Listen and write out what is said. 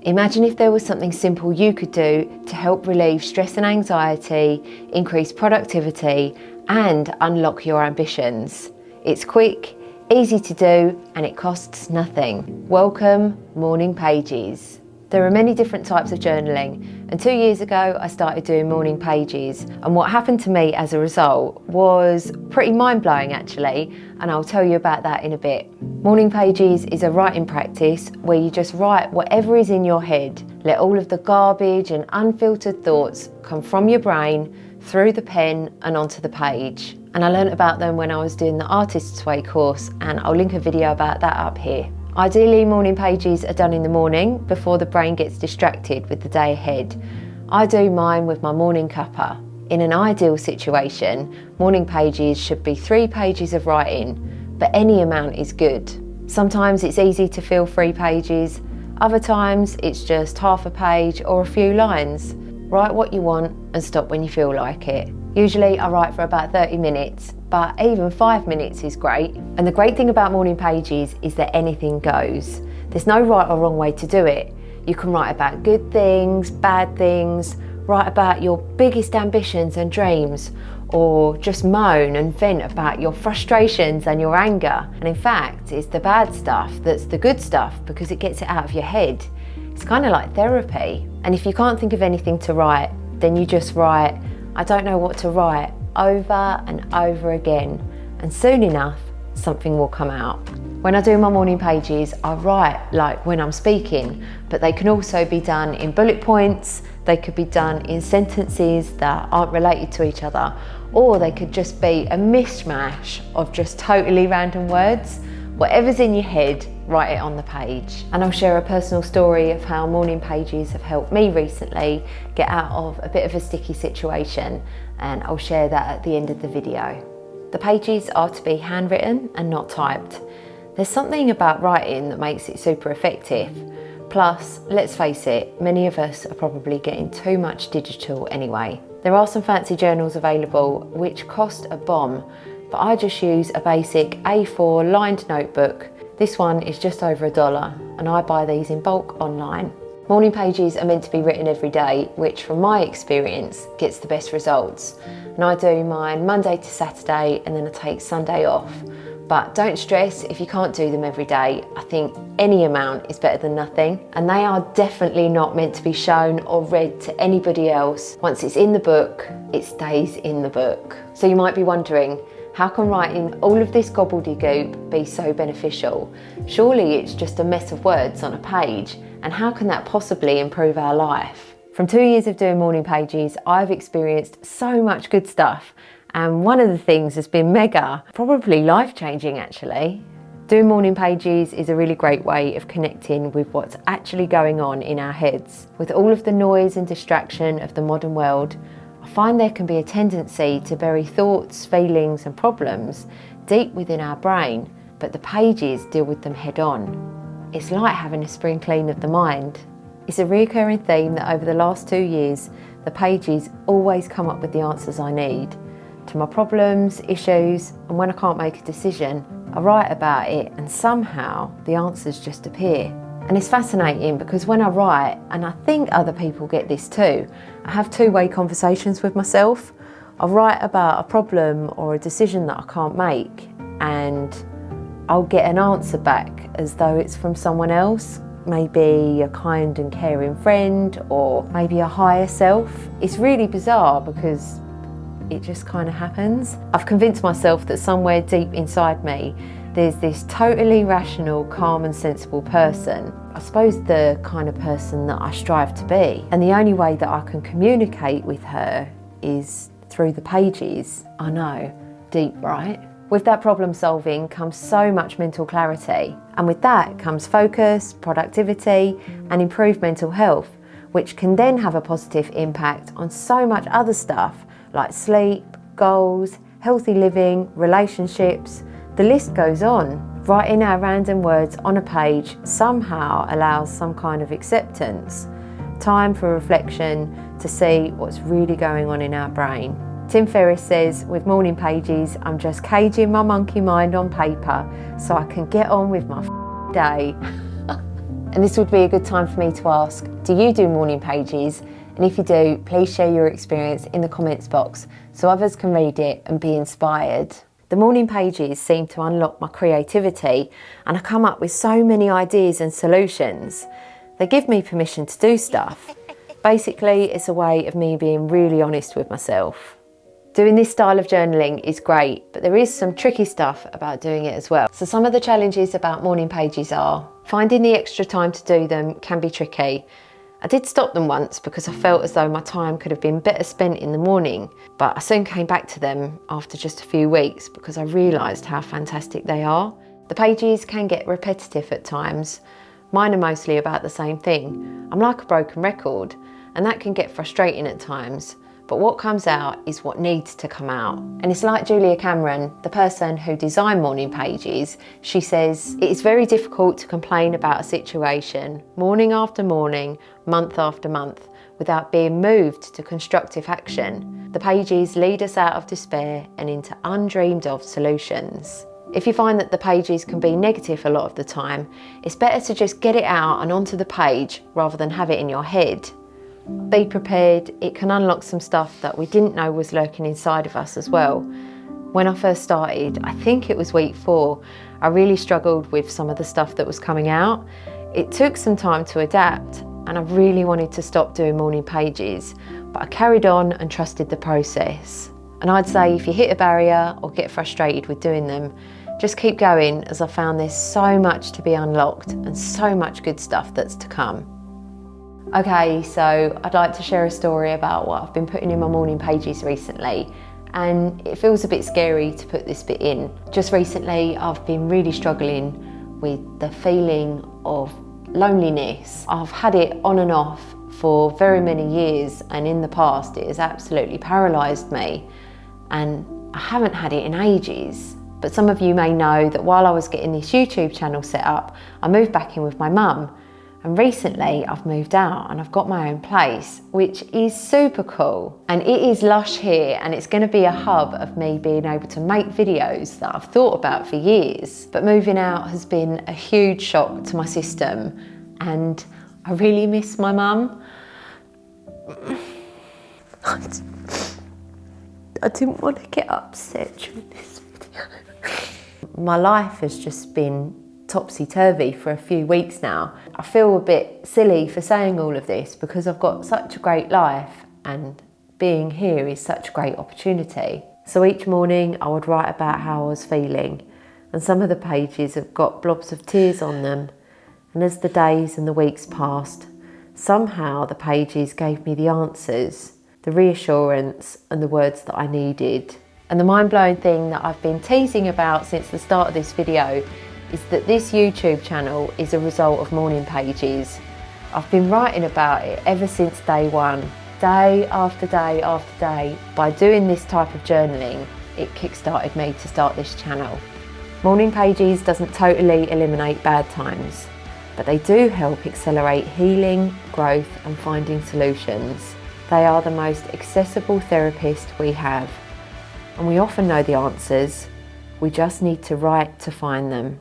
Imagine if there was something simple you could do to help relieve stress and anxiety, increase productivity, and unlock your ambitions. It's quick, easy to do, and it costs nothing. Welcome, Morning Pages. There are many different types of journaling, and 2 years ago I started doing morning pages, and what happened to me as a result was pretty mind-blowing actually, and I'll tell you about that in a bit. Morning pages is a writing practice where you just write whatever is in your head. Let all of the garbage and unfiltered thoughts come from your brain, through the pen and onto the page. And I learnt about them when I was doing the Artist's Way course, and I'll link a video about that up here. Ideally, morning pages are done in the morning before the brain gets distracted with the day ahead. I do mine with my morning cuppa. In an ideal situation, morning pages should be 3 pages of writing, but any amount is good. Sometimes it's easy to fill 3 pages, other times it's just half a page or a few lines. Write what you want and stop when you feel like it. Usually I write for about 30 minutes, but even 5 minutes is great. And the great thing about morning pages is that anything goes. There's no right or wrong way to do it. You can write about good things, bad things, write about your biggest ambitions and dreams, or just moan and vent about your frustrations and your anger. And in fact, it's the bad stuff that's the good stuff because it gets it out of your head. It's kind of like therapy. And if you can't think of anything to write, then you just write, I don't know what to write, over and over again. And soon enough, something will come out. When I do my morning pages, I write like when I'm speaking, but they can also be done in bullet points, they could be done in sentences that aren't related to each other, or they could just be a mishmash of just totally random words. Whatever's in your head, write it on the page. And I'll share a personal story of how morning pages have helped me recently get out of a bit of a sticky situation, and I'll share that at the end of the video. The pages are to be handwritten and not typed. There's something about writing that makes it super effective. Plus, let's face it, many of us are probably getting too much digital anyway. There are some fancy journals available which cost a bomb, but I just use a basic A4 lined notebook. This one is just over $1 and I buy these in bulk online. Morning pages are meant to be written every day, which from my experience gets the best results. And I do mine Monday to Saturday and then I take Sunday off. But don't stress if you can't do them every day. I think any amount is better than nothing. And they are definitely not meant to be shown or read to anybody else. Once it's in the book, it stays in the book. So you might be wondering, how can writing all of this gobbledygook be so beneficial? Surely it's just a mess of words on a page, and how can that possibly improve our life? From 2 years of doing morning pages, I've experienced so much good stuff, and one of the things has been mega, probably life-changing actually. Doing morning pages is a really great way of connecting with what's actually going on in our heads. With all of the noise and distraction of the modern world, I find there can be a tendency to bury thoughts, feelings and problems deep within our brain, but the pages deal with them head on. It's like having a spring clean of the mind. It's a recurring theme that over the last 2 years, the pages always come up with the answers I need to my problems, issues, and when I can't make a decision, I write about it and somehow the answers just appear. And it's fascinating because when I write, and I think other people get this too, I have two-way conversations with myself. I write about a problem or a decision that I can't make, and I'll get an answer back as though it's from someone else, maybe a kind and caring friend or maybe a higher self. It's really bizarre because it just kind of happens. I've convinced myself that somewhere deep inside me there's this totally rational, calm and sensible person. I suppose the kind of person that I strive to be. And the only way that I can communicate with her is through the pages. I know, deep, right? With that problem solving comes so much mental clarity. And with that comes focus, productivity and improved mental health, which can then have a positive impact on so much other stuff like sleep, goals, healthy living, relationships. The list goes on. Writing our random words on a page somehow allows some kind of acceptance, time for reflection to see what's really going on in our brain. Tim Ferriss says, with morning pages, I'm just caging my monkey mind on paper so I can get on with my day. And this would be a good time for me to ask, do you do morning pages? And if you do, please share your experience in the comments box so others can read it and be inspired. The morning pages seem to unlock my creativity, and I come up with so many ideas and solutions. They give me permission to do stuff. Basically, it's a way of me being really honest with myself. Doing this style of journaling is great, but there is some tricky stuff about doing it as well. So some of the challenges about morning pages are, finding the extra time to do them can be tricky. I did stop them once because I felt as though my time could have been better spent in the morning, but I soon came back to them after just a few weeks because I realised how fantastic they are. The pages can get repetitive at times. Mine are mostly about the same thing. I'm like a broken record, and that can get frustrating at times. But what comes out is what needs to come out. And it's like Julia Cameron, the person who designed morning pages. She says, it is very difficult to complain about a situation morning after morning, month after month, without being moved to constructive action. The pages lead us out of despair and into undreamed of solutions. If you find that the pages can be negative a lot of the time, it's better to just get it out and onto the page rather than have it in your head. Be prepared, it can unlock some stuff that we didn't know was lurking inside of us as well. When I first started, I think it was week 4, I really struggled with some of the stuff that was coming out. It took some time to adapt, and I really wanted to stop doing morning pages, but I carried on and trusted the process. And I'd say if you hit a barrier or get frustrated with doing them, just keep going, as I found there's so much to be unlocked and so much good stuff that's to come. Okay, so I'd like to share a story about what I've been putting in my morning pages recently, and it feels a bit scary to put this bit in. Just recently, I've been really struggling with the feeling of loneliness. I've had it on and off for very many years, and in the past it has absolutely paralysed me, and I haven't had it in ages. But some of you may know that while I was getting this YouTube channel set up, I moved back in with my mum. And recently I've moved out and I've got my own place, which is super cool. And it is lush here, and it's going to be a hub of me being able to make videos that I've thought about for years. But moving out has been a huge shock to my system, and I really miss my mum. I didn't want to get upset during this video. My life has just been topsy-turvy for a few weeks now. I feel a bit silly for saying all of this because I've got such a great life and being here is such a great opportunity. So each morning I would write about how I was feeling, and some of the pages have got blobs of tears on them. And as the days and the weeks passed, somehow the pages gave me the answers, the reassurance and the words that I needed. And the mind-blowing thing that I've been teasing about since the start of this video is that this YouTube channel is a result of morning pages. I've been writing about it ever since day one, day after day after day. By doing this type of journaling, it kick-started me to start this channel. Morning pages doesn't totally eliminate bad times, but they do help accelerate healing, growth and finding solutions. They are the most accessible therapist we have, and we often know the answers. We just need to write to find them.